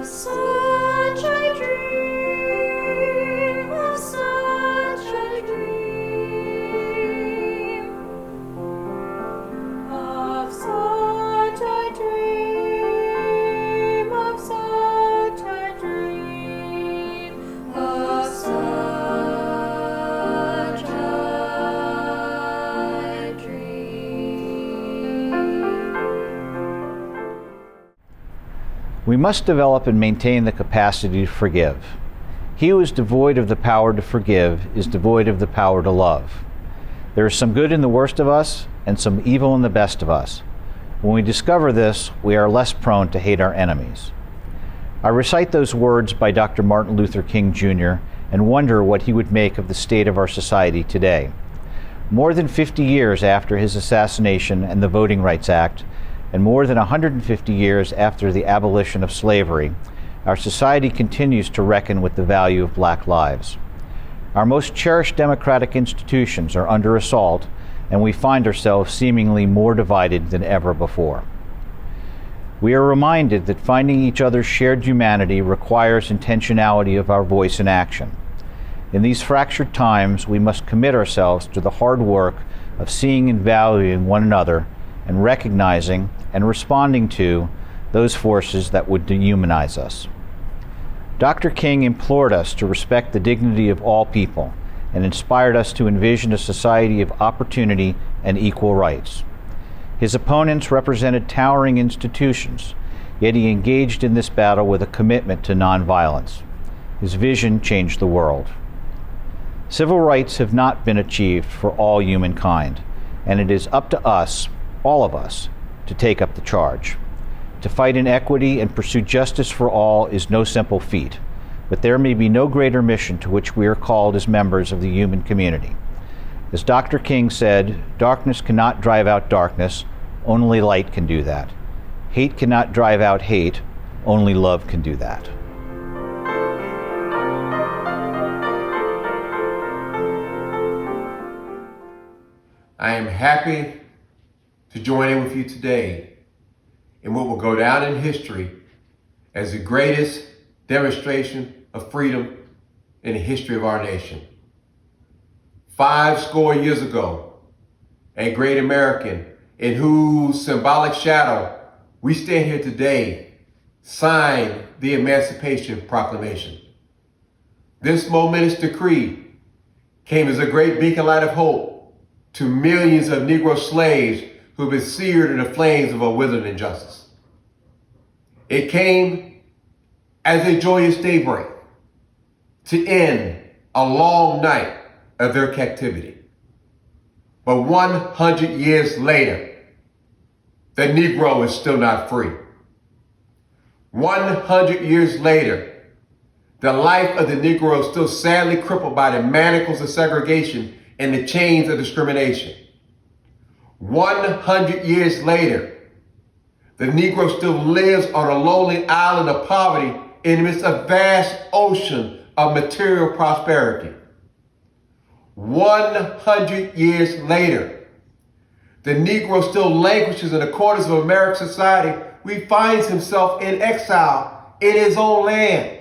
such a dream, of such a dream, of such a dream, of such a dream, of such a dream. We must develop and maintain the capacity to forgive. He who is devoid of the power to forgive is devoid of the power to love. There is some good in the worst of us and some evil in the best of us. When we discover this, we are less prone to hate our enemies. I recite those words by Dr. Martin Luther King Jr. and wonder what he would make of the state of our society today. More than 50 years after his assassination and the Voting Rights Act, and more than 150 years after the abolition of slavery, our society continues to reckon with the value of black lives. Our most cherished democratic institutions are under assault, and we find ourselves seemingly more divided than ever before. We are reminded that finding each other's shared humanity requires intentionality of our voice and action. In these fractured times, we must commit ourselves to the hard work of seeing and valuing one another and recognizing and responding to those forces that would dehumanize us. Dr. King implored us to respect the dignity of all people and inspired us to envision a society of opportunity and equal rights. His opponents represented towering institutions, yet he engaged in this battle with a commitment to nonviolence. His vision changed the world. Civil rights have not been achieved for all humankind, and it is up to us, all of us, to take up the charge. To fight inequity and pursue justice for all is no simple feat, but there may be no greater mission to which we are called as members of the human community. As Dr. King said, darkness cannot drive out darkness, only light can do that. Hate cannot drive out hate, only love can do that. I am happy to join in with you today in what will go down in history as the greatest demonstration of freedom in the history of our nation. 50 years ago, a great American in whose symbolic shadow we stand here today signed the Emancipation Proclamation. This momentous decree came as a great beacon light of hope to millions of Negro slaves who have been seared in the flames of a withering injustice. It came as a joyous daybreak to end a long night of their captivity. But 100 years later, the Negro is still not free. 100 years later, the life of the Negro is still sadly crippled by the manacles of segregation and the chains of discrimination. 100 years later, the Negro still lives on a lonely island of poverty in the midst of a vast ocean of material prosperity. 100 years later, the Negro still languishes in the corners of American society where he finds himself in exile in his own land.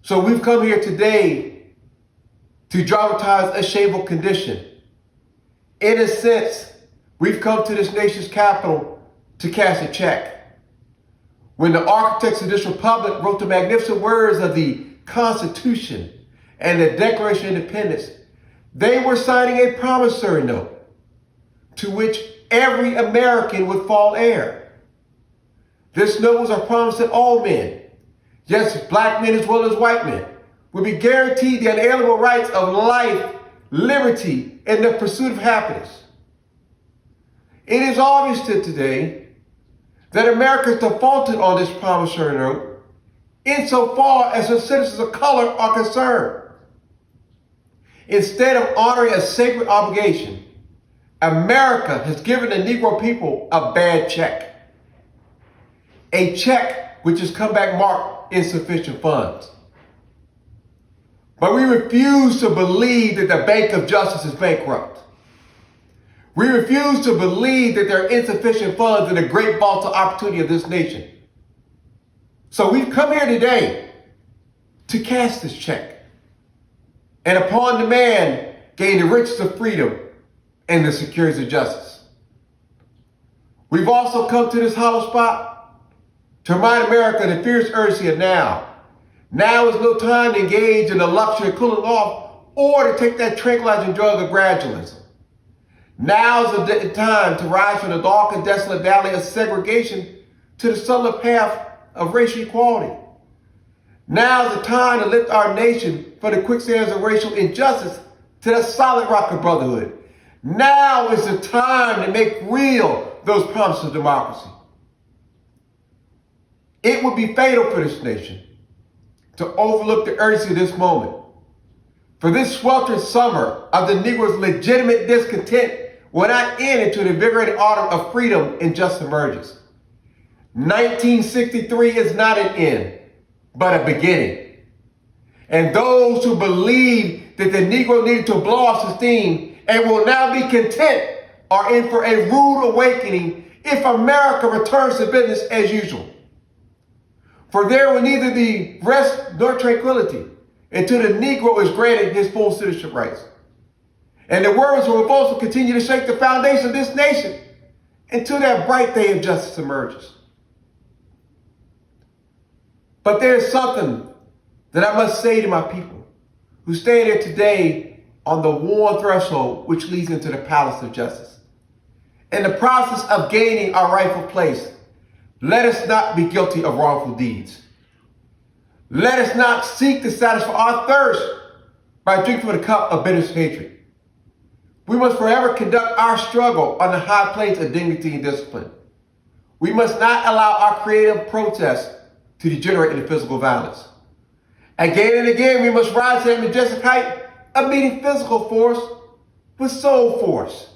So we've come here today to dramatize a shameful condition. In a sense, we've come to this nation's capital to cash a check. When the architects of this republic wrote the magnificent words of the Constitution and the Declaration of Independence, they were signing a promissory note to which every American would fall heir. This note was a promise that all men, yes, black men as well as white men, would be guaranteed the unalienable rights of life, liberty, and the pursuit of happiness. It is obvious to today that America has defaulted on this promissory note insofar as the citizens of color are concerned. Instead of honoring a sacred obligation, America has given the Negro people a bad check. A check which has come back marked insufficient funds. But we refuse to believe that the Bank of Justice is bankrupt. We refuse to believe that there are insufficient funds in the great vault of opportunity of this nation. So we've come here today to cash this check and upon demand gain the riches of freedom and the securities of justice. We've also come to this hollow spot to remind America the fierce urgency of now. Now is no time to engage in the luxury of cooling off or to take that tranquilizing drug of gradualism. Now is the time to rise from the dark and desolate valley of segregation to the sunlit path of racial equality. Now is the time to lift our nation from the quicksands of racial injustice to the solid rock of brotherhood. Now is the time to make real those promises of democracy. It would be fatal for this nation to overlook the urgency of this moment. For this sweltering summer of the Negro's legitimate discontent will not end until the invigorating autumn of freedom and justice emerges. 1963 is not an end, but a beginning. And those who believe that the Negro needed to blow off his steam and will now be content are in for a rude awakening if America returns to business as usual. For there will neither be rest nor tranquility until the Negro is granted his full citizenship rights. And the words of revolt will continue to shake the foundation of this nation until that bright day of justice emerges. But there's something that I must say to my people who stand here today on the worn threshold which leads into the palace of justice. In the process of gaining our rightful place, let us not be guilty of wrongful deeds. Let us not seek to satisfy our thirst by drinking from the cup of bitter hatred. We must forever conduct our struggle on the high planes of dignity and discipline. We must not allow our creative protest to degenerate into physical violence. Again and again, we must rise to that majestic height of meeting physical force with soul force.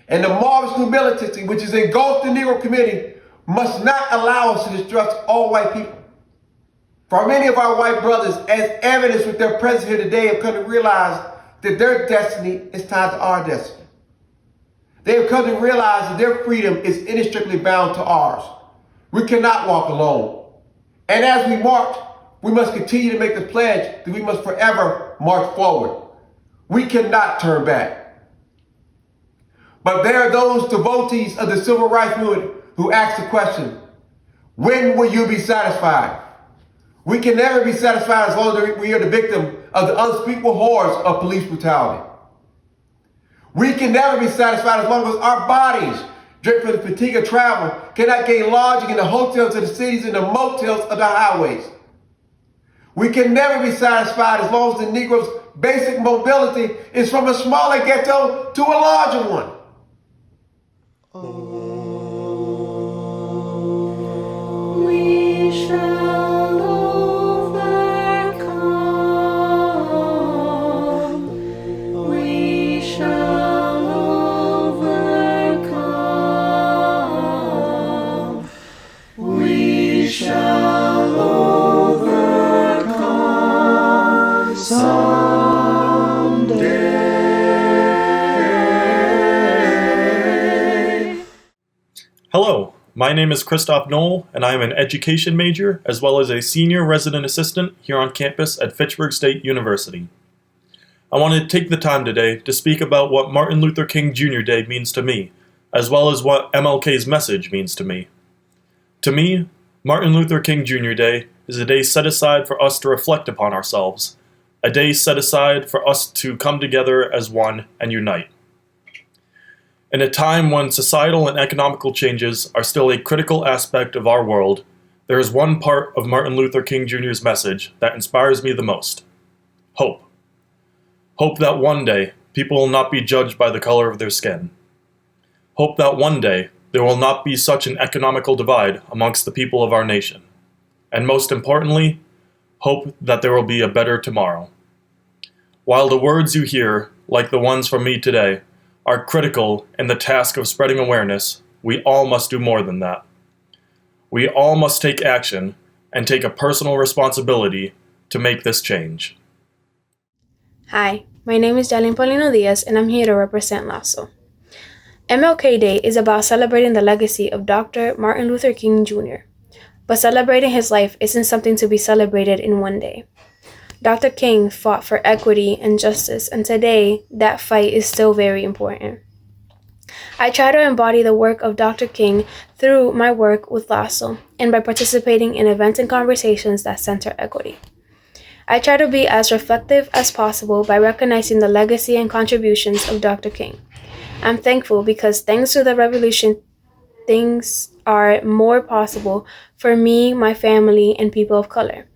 And the marvelous humility which is engulfed in the Negro community must not allow us to distrust all white people. For many of our white brothers, as evidenced with their presence here today, have come to realize that their destiny is tied to our destiny. They have come to realize that their freedom is inextricably bound to ours. We cannot walk alone. And as we march, we must continue to make the pledge that we must forever march forward. We cannot turn back. But there are those devotees of the civil rights movement who ask the question, when will you be satisfied? We can never be satisfied as long as we are the victim of the unspeakable horrors of police brutality. We can never be satisfied as long as our bodies, dripped from the fatigue of travel, cannot gain lodging in the hotels of the cities and the motels of the highways. We can never be satisfied as long as the Negro's basic mobility is from a smaller ghetto to a larger one. We shall overcome. We shall overcome. We shall overcome someday. Hello, my name is Christoph Knoll, and I am an education major as well as a senior resident assistant here on campus at Fitchburg State University. I wanted to take the time today to speak about what Martin Luther King Jr. Day means to me, as well as what MLK's message means to me. To me, Martin Luther King Jr. Day is a day set aside for us to reflect upon ourselves, a day set aside for us to come together as one and unite. In a time when societal and economical changes are still a critical aspect of our world, there is one part of Martin Luther King Jr.'s message that inspires me the most: hope. Hope that one day people will not be judged by the color of their skin. Hope that one day there will not be such an economical divide amongst the people of our nation. And most importantly, hope that there will be a better tomorrow. While the words you hear, like the ones from me today, are critical in the task of spreading awareness, we all must do more than that. We all must take action and take a personal responsibility to make this change. Hi, my name is Jalyn Paulino Diaz, and I'm here to represent LASO. MLK Day is about celebrating the legacy of Dr. Martin Luther King Jr., but celebrating his life isn't something to be celebrated in one day. Dr. King fought for equity and justice, and today that fight is still very important. I try to embody the work of Dr. King through my work with LASSO and by participating in events and conversations that center equity. I try to be as reflective as possible by recognizing the legacy and contributions of Dr. King. I'm thankful because thanks to the revolution, things are more possible for me, my family, and people of color.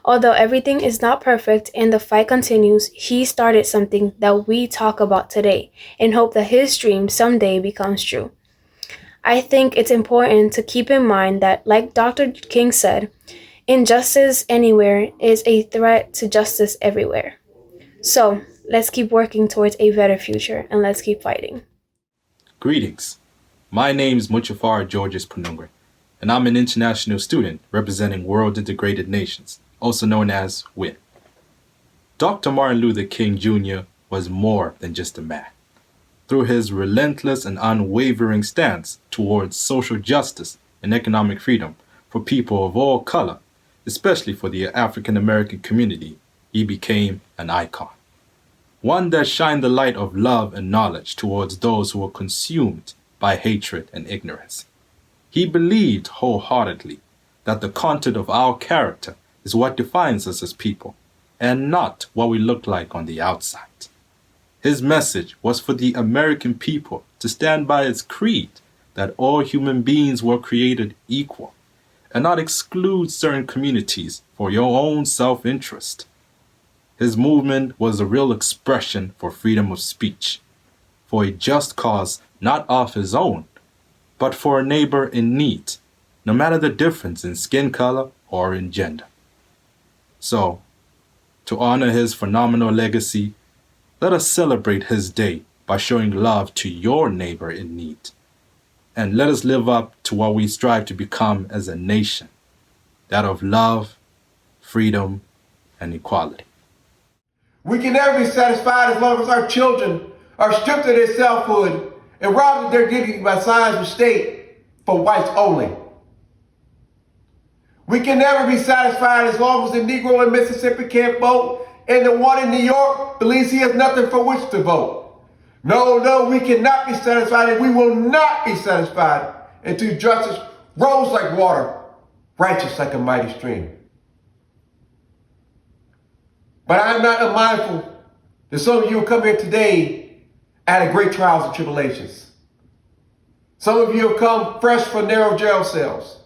Although everything is not perfect and the fight continues, he started something that we talk about today and hope that his dream someday becomes true. I think it's important to keep in mind that, like Dr. King said, injustice anywhere is a threat to justice everywhere. So, let's keep working towards a better future and let's keep fighting. Greetings. My name is Muchafar Georges Punungre, and I'm an international student representing World Integrated Nations, also known as WIN. Dr. Martin Luther King Jr. was more than just a man. Through his relentless and unwavering stance towards social justice and economic freedom for people of all color, especially for the African American community, he became an icon. One that shined the light of love and knowledge towards those who were consumed by hatred and ignorance. He believed wholeheartedly that the content of our character is what defines us as people, and not what we look like on the outside. His message was for the American people to stand by its creed that all human beings were created equal, and not exclude certain communities for your own self-interest. His movement was a real expression for freedom of speech, for a just cause not of his own, but for a neighbor in need, no matter the difference in skin color or in gender. So, to honor his phenomenal legacy, let us celebrate his day by showing love to your neighbor in need. And let us live up to what we strive to become as a nation, that of love, freedom, and equality. We can never be satisfied as long as our children are stripped of their selfhood and robbed of their dignity by signs of state for whites only. We can never be satisfied as long as the Negro in Mississippi can't vote and the one in New York believes he has nothing for which to vote. No, we cannot be satisfied, and we will not be satisfied until justice rolls like water, righteous like a mighty stream. But I'm not unmindful that some of you will come here today out of great trials and tribulations. Some of you have come fresh from narrow jail cells.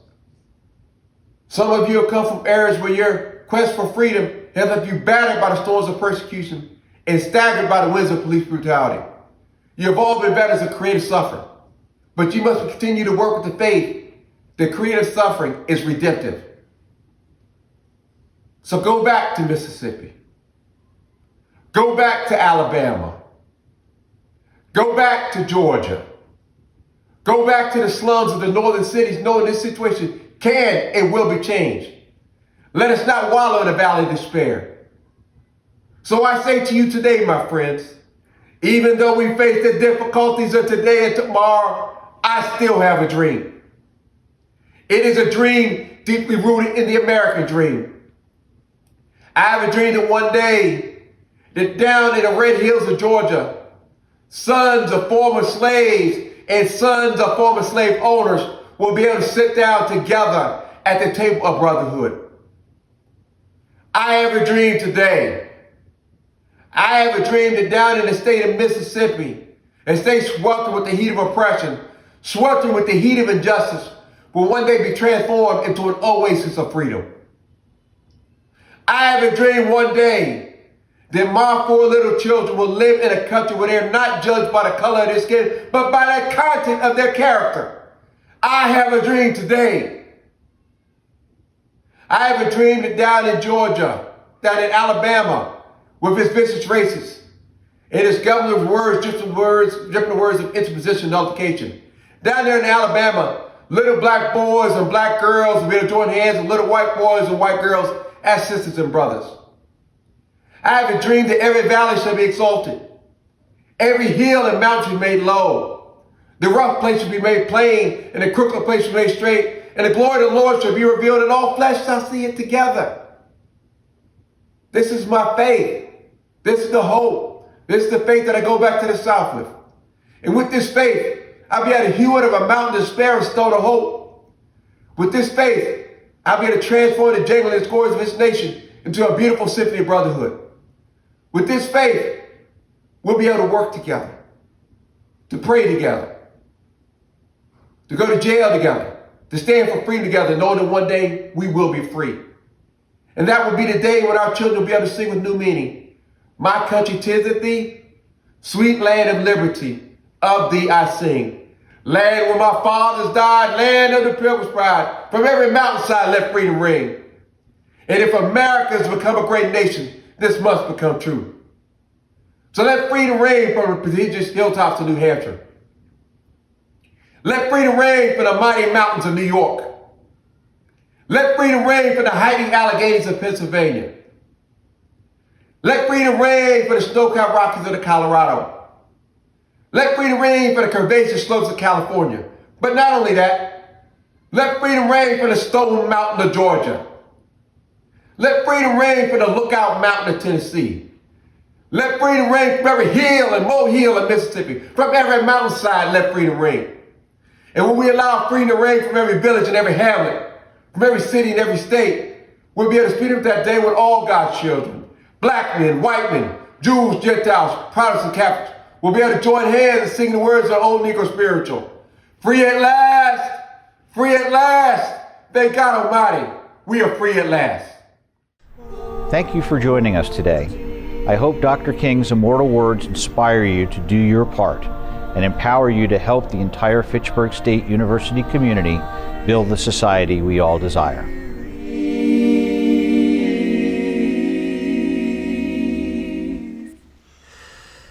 Some of you have come from areas where your quest for freedom has left you battered by the storms of persecution and staggered by the winds of police brutality. You have all been veterans of creative suffering, but you must continue to work with the faith that creative suffering is redemptive. So go back to Mississippi. Go back to Alabama. Go back to Georgia. Go back to the slums of the northern cities, knowing this situation can and will be changed. Let us not wallow in a valley of despair. So I say to you today, my friends, even though we face the difficulties of today and tomorrow, I still have a dream. It is a dream deeply rooted in the American dream. I have a dream that one day, that down in the red hills of Georgia, sons of former slaves and sons of former slave owners will be able to sit down together at the table of brotherhood. I have a dream today. I have a dream that down in the state of Mississippi, a state sweltering with the heat of oppression, sweltering with the heat of injustice, will one day be transformed into an oasis of freedom. I have a dream one day that my 4 little children will live in a country where they're not judged by the color of their skin, but by the content of their character. I have a dream today. I have a dream that down in Georgia, down in Alabama, with its vicious racists, and its governor's words, dripping the words of interposition and nullification. Down there in Alabama, little black boys and black girls will be able to join hands with little white boys and white girls as sisters and brothers. I have a dream that every valley shall be exalted, every hill and mountain made low, the rough place will be made plain, and the crooked place will be made straight, and the glory of the Lord shall be revealed, and all flesh shall see it together. This is my faith. This is the hope. This is the faith that I go back to the south with. And with this faith, I'll be able to hew it of a mountain of despair and stone of hope. With this faith, I'll be able to transform the jangle and scores of this nation into a beautiful symphony of brotherhood. With this faith, we'll be able to work together, to pray together, to go to jail together, to stand for freedom together, knowing that one day we will be free. And that will be the day when our children will be able to sing with new meaning. My country, 'tis of thee, sweet land of liberty, of thee I sing. Land where my fathers died, land of the Pilgrim's pride. From every mountainside let freedom ring. And if America has become a great nation, this must become true. So let freedom reign from the prestigious hilltops of New Hampshire. Let freedom reign from the mighty mountains of New York. Let freedom reign from the hiding Alleghenies of Pennsylvania. Let freedom reign for the snow-capped Rockies of the Colorado. Let freedom reign for the curvaceous slopes of California. But not only that, let freedom reign for the Stone Mountain of Georgia. Let freedom reign for the Lookout Mountain of Tennessee. Let freedom reign from every hill and molehill in Mississippi. From every mountainside, let freedom reign. And when we allow freedom to reign from every village and every hamlet, from every city and every state, we'll be able to speed up that day when all God's children, black men, white men, Jews, Gentiles, Protestants, Catholics, will be able to join hands and sing the words of the old Negro spiritual. Free at last, free at last. Thank God Almighty, we are free at last. Thank you for joining us today. I hope Dr. King's immortal words inspire you to do your part and empower you to help the entire Fitchburg State University community build the society we all desire.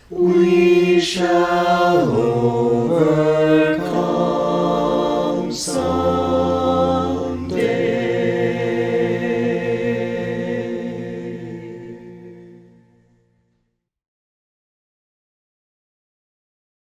We shall overcome.